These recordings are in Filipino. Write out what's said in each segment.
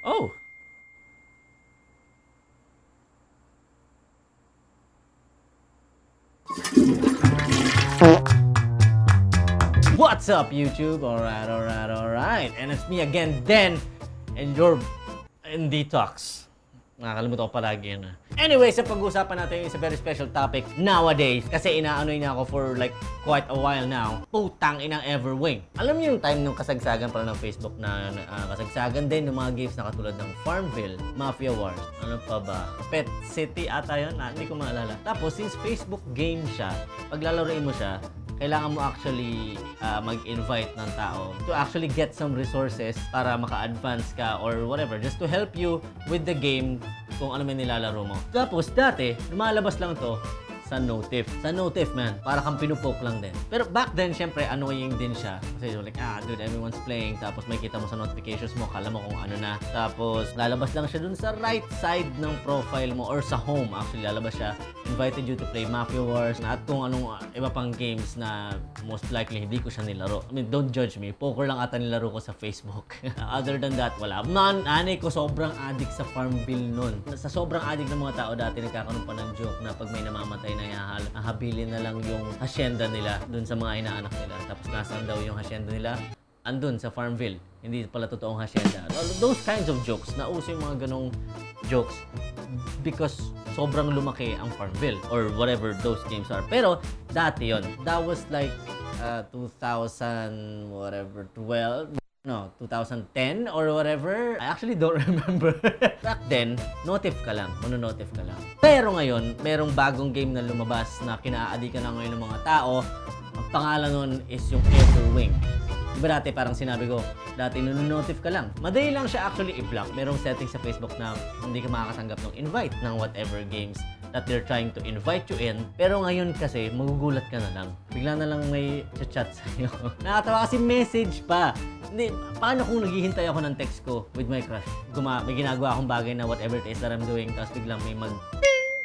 Oh! What's up, YouTube? Alright. And it's me again, Den, and you're in Detox. Nakakalimutan ko palagi yun. Anyway, sa pag-uusapan natin yung very special topic nowadays. Kasi inaanoy niya ako for like quite a while now. Putang inang Everwing. Alam niyo yung time ng kasagsagan pala ng Facebook na kasagsagan din ng mga games na katulad ng Farmville, Mafia Wars, ano pa ba? Pet City ata yun? Hindi ko maalala. Tapos, since Facebook game siya, pag lalaroin mo siya, kailangan mo actually mag-invite ng tao to actually get some resources para maka-advance ka or whatever, just to help you with the game kung ano man nilalaro mo. Tapos dati, lumalabas lang to sa Notif. Sa Notif, man, para kang pinupoke lang din. Pero back then, syempre, annoying din siya. Kasi like, dude, everyone's playing. Tapos may kita mo sa notifications mo, kala mo kung ano na. Tapos, lalabas lang siya dun sa right side ng profile mo or sa home. Actually, lalabas siya. Invited you to play Mafia Wars at kung anong iba pang games na most likely hindi ko siya nilaro. I mean, don't judge me. Poker lang ata nilaro ko sa Facebook. Other than that, wala. Nanay ko sobrang addict sa Farmville nun. Sa sobrang addict ng mga tao dati, nagkakaroon pa ng joke na pag may namamatay na habilin na lang yung hacienda nila dun sa mga inaanak nila. Tapos nasaan daw yung hacienda nila? Andun sa Farmville. Hindi pala totoong hacienda. Those kinds of jokes. Nauso yung mga ganong jokes because sobrang lumaki ang Farmville or whatever those games are. Pero dati yon. That was like 2000 whatever 12. No, 2010 or whatever. I actually don't remember. Back then, notif ka lang. Mononotif ka lang. Pero ngayon, merong bagong game na lumabas na kinaadikan na ngayon ng mga tao. Ang pangalan nun is yung Everwing. Diba dati parang sinabi ko, dati nonotif ka lang. Madali lang siya actually i-block. Merong settings sa Facebook na hindi ka makakatanggap ng invite ng whatever games that they're trying to invite you in. Pero ngayon kasi, magugulat ka na lang. Bigla na lang may chat sa'yo. Nakatawa kasi message pa. Hindi, paano kung naghihintay ako ng text ko with my crush? May ginagawa akong bagay na whatever it is that I'm doing, tapos biglang may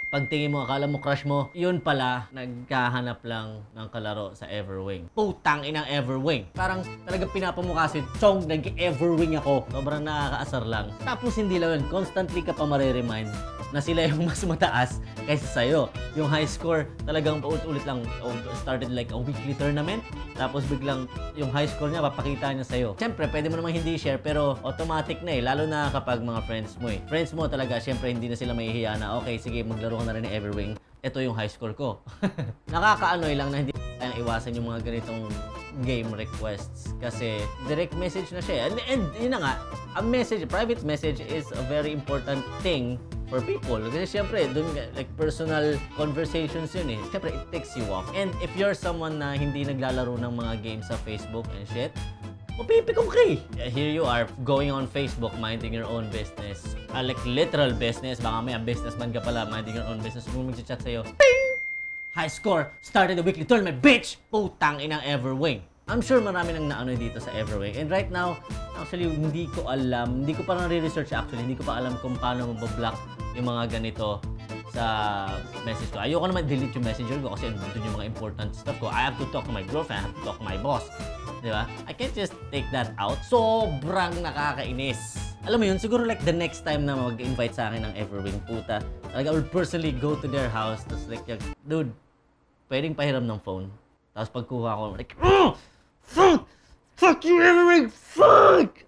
pagtingin mo, akala mo crush mo, yun pala, nagkahanap lang ng kalaro sa Everwing. Putang inang Everwing. Parang talaga pinapamukha si Chong, nag-Everwing ako. Sobrang nakakaasar lang. Tapos hindi lang yun, constantly ka pa mareremind na sila yung mas mataas kaysa sa'yo. Yung high score, talagang paulit-ulit lang. Started like a weekly tournament. Tapos biglang yung high score niya, papakita niya sa'yo. Siyempre, pwede mo namang hindi share, pero automatic na eh. Lalo na kapag mga friends mo eh. Friends mo talaga, siyempre hindi na sila mahihiya na, okay, sige, maglaro ka na rin ng Everwing. Ito yung high score ko. Nakakaanoy lang na hindi tayong iwasan yung mga ganitong game requests kasi direct message na siya. And yun na nga, a message, private message is a very important thing for people. Kasi syempre, dun, like personal conversations yun eh. Syempre, it takes you off. And if you're someone na hindi naglalaro ng mga games sa Facebook and shit, mapipikong ka eh. Here you are, going on Facebook, minding your own business. Like literal business. Baka may businessman ka pala, minding your own business. Kung mag-chat sa'yo, ping! High score! Started the weekly tournament, bitch! Putang inang Everwing. I'm sure marami nang naanoy dito sa Everwing. And right now, actually, hindi ko alam. Hindi ko pa nare-research actually. Hindi ko pa alam kung paano mabablock yung mga ganito sa message ko. Ayoko naman delete yung messenger ko kasi doon yung mga important stuff ko. I have to talk to my girlfriend. I have to talk to my boss. Di ba? I can't just take that out. Sobrang nakakainis. Alam mo yun, siguro like the next time na mag-invite sa akin ng Everwing, puta, like I will personally go to their house. Tapos like, dude, pwedeng pahiram ng phone. Tapos pagkuha ko, like, fuck you, Everwing! Fuck!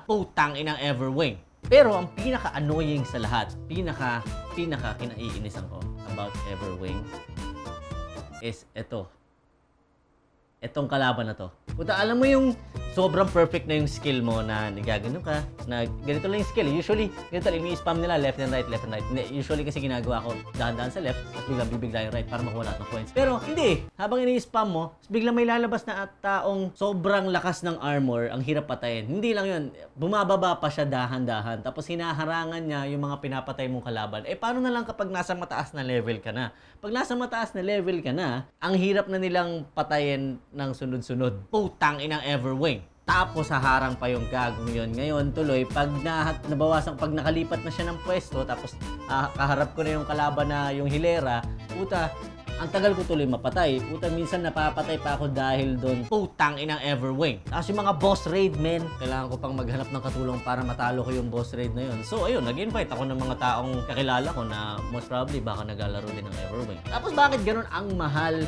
Putang inang Everwing. Pero ang pinaka-annoying sa lahat, pinaka kinaiinisan ko about Everwing is ito. Itong kalaban na to. Puta, alam mo yung sobrang perfect na yung skill mo na nagagano ka, na ganito lang yung skill. Usually, ganito lang, i-spam nila left and right, left and right. Hindi, usually kasi ginagawa ko dahan-dahan sa left, tapos biglang bibigla yung right para makuha lahat ng points. Pero hindi, habang ini-spam mo, biglang may lalabas na at taong sobrang lakas ng armor, ang hirap patayin. Hindi lang yun, bumababa pa siya dahan-dahan, tapos hinaharangan niya yung mga pinapatay mong kalaban. Eh, paano na lang kapag nasa mataas na level ka na? Pag nasa mataas na level ka na, ang hirap na nilang patayin ng sunod-sunod. Putang inang Everwing. Tapos haharang pa yung gagong yun. Ngayon, tuloy, pag nakalipat na siya ng pwesto, tapos kaharap ko na yung kalaban na yung hilera, puta, Ang tagal ko tuloy mapatay. Puta, minsan napapatay pa ako dahil doon. Putang inang Everwing. Tapos yung mga boss raid, men. Kailangan ko pang maghanap ng katulong para matalo ko yung boss raid na yun. So, ayun, nag-invite ako ng mga taong kakilala ko na most probably baka naglalaro din ng Everwing. Tapos bakit ganun ang mahal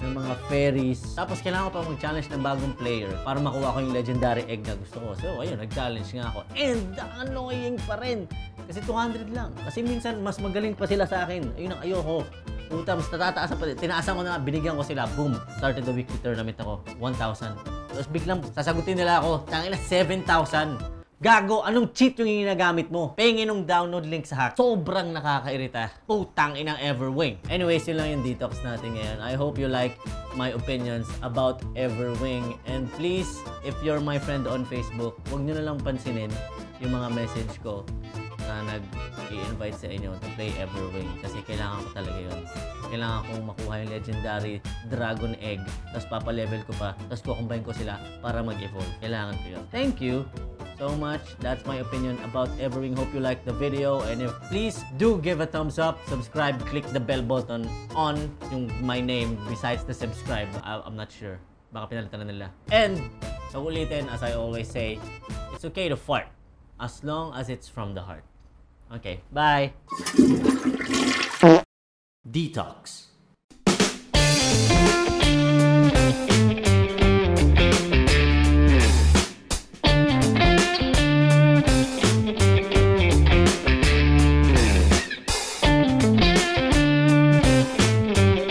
ng mga fairies? Tapos kailangan ko pa mag-challenge ng bagong player para makuha ko yung legendary egg na gusto ko. So, ayun, nag-challenge nga ako. And annoying pa rin. Kasi 200 lang. Kasi minsan, mas magaling pa sila sa akin. Ayun ang ayoko. Puta, mas natataasan pa. Tinaasan ko na, binigyan ko sila. Boom! Started the weekly tournament ako. 1,000. Tapos biglang sasagutin nila ako. Tangina, 7,000. Gago, anong cheat yung ginagamit mo? Pengin nung download link sa hack. Sobrang nakakairita. Putang inang Everwing. Anyways, yun lang yung detox natin ngayon. I hope you like my opinions about Everwing. And please, if you're my friend on Facebook, huwag nyo na lang pansinin yung mga message ko na nag-i-invite sa inyo to play Everwing. Kasi kailangan ko talaga yun. Kailangan kong makuha yung legendary dragon egg. Tapos papalevel ko pa. Tapos kukumbine ko sila para mag-evolve. Kailangan ko yun. Thank you so much. That's my opinion about Everwing. Hope you liked the video. And if please do give a thumbs up, subscribe, click the bell button on yung my name besides the subscribe. I'm not sure. Baka pinalitan na nila. And sa ulitin, as I always say, it's okay to fart as long as it's from the heart. Okay, bye. Detox.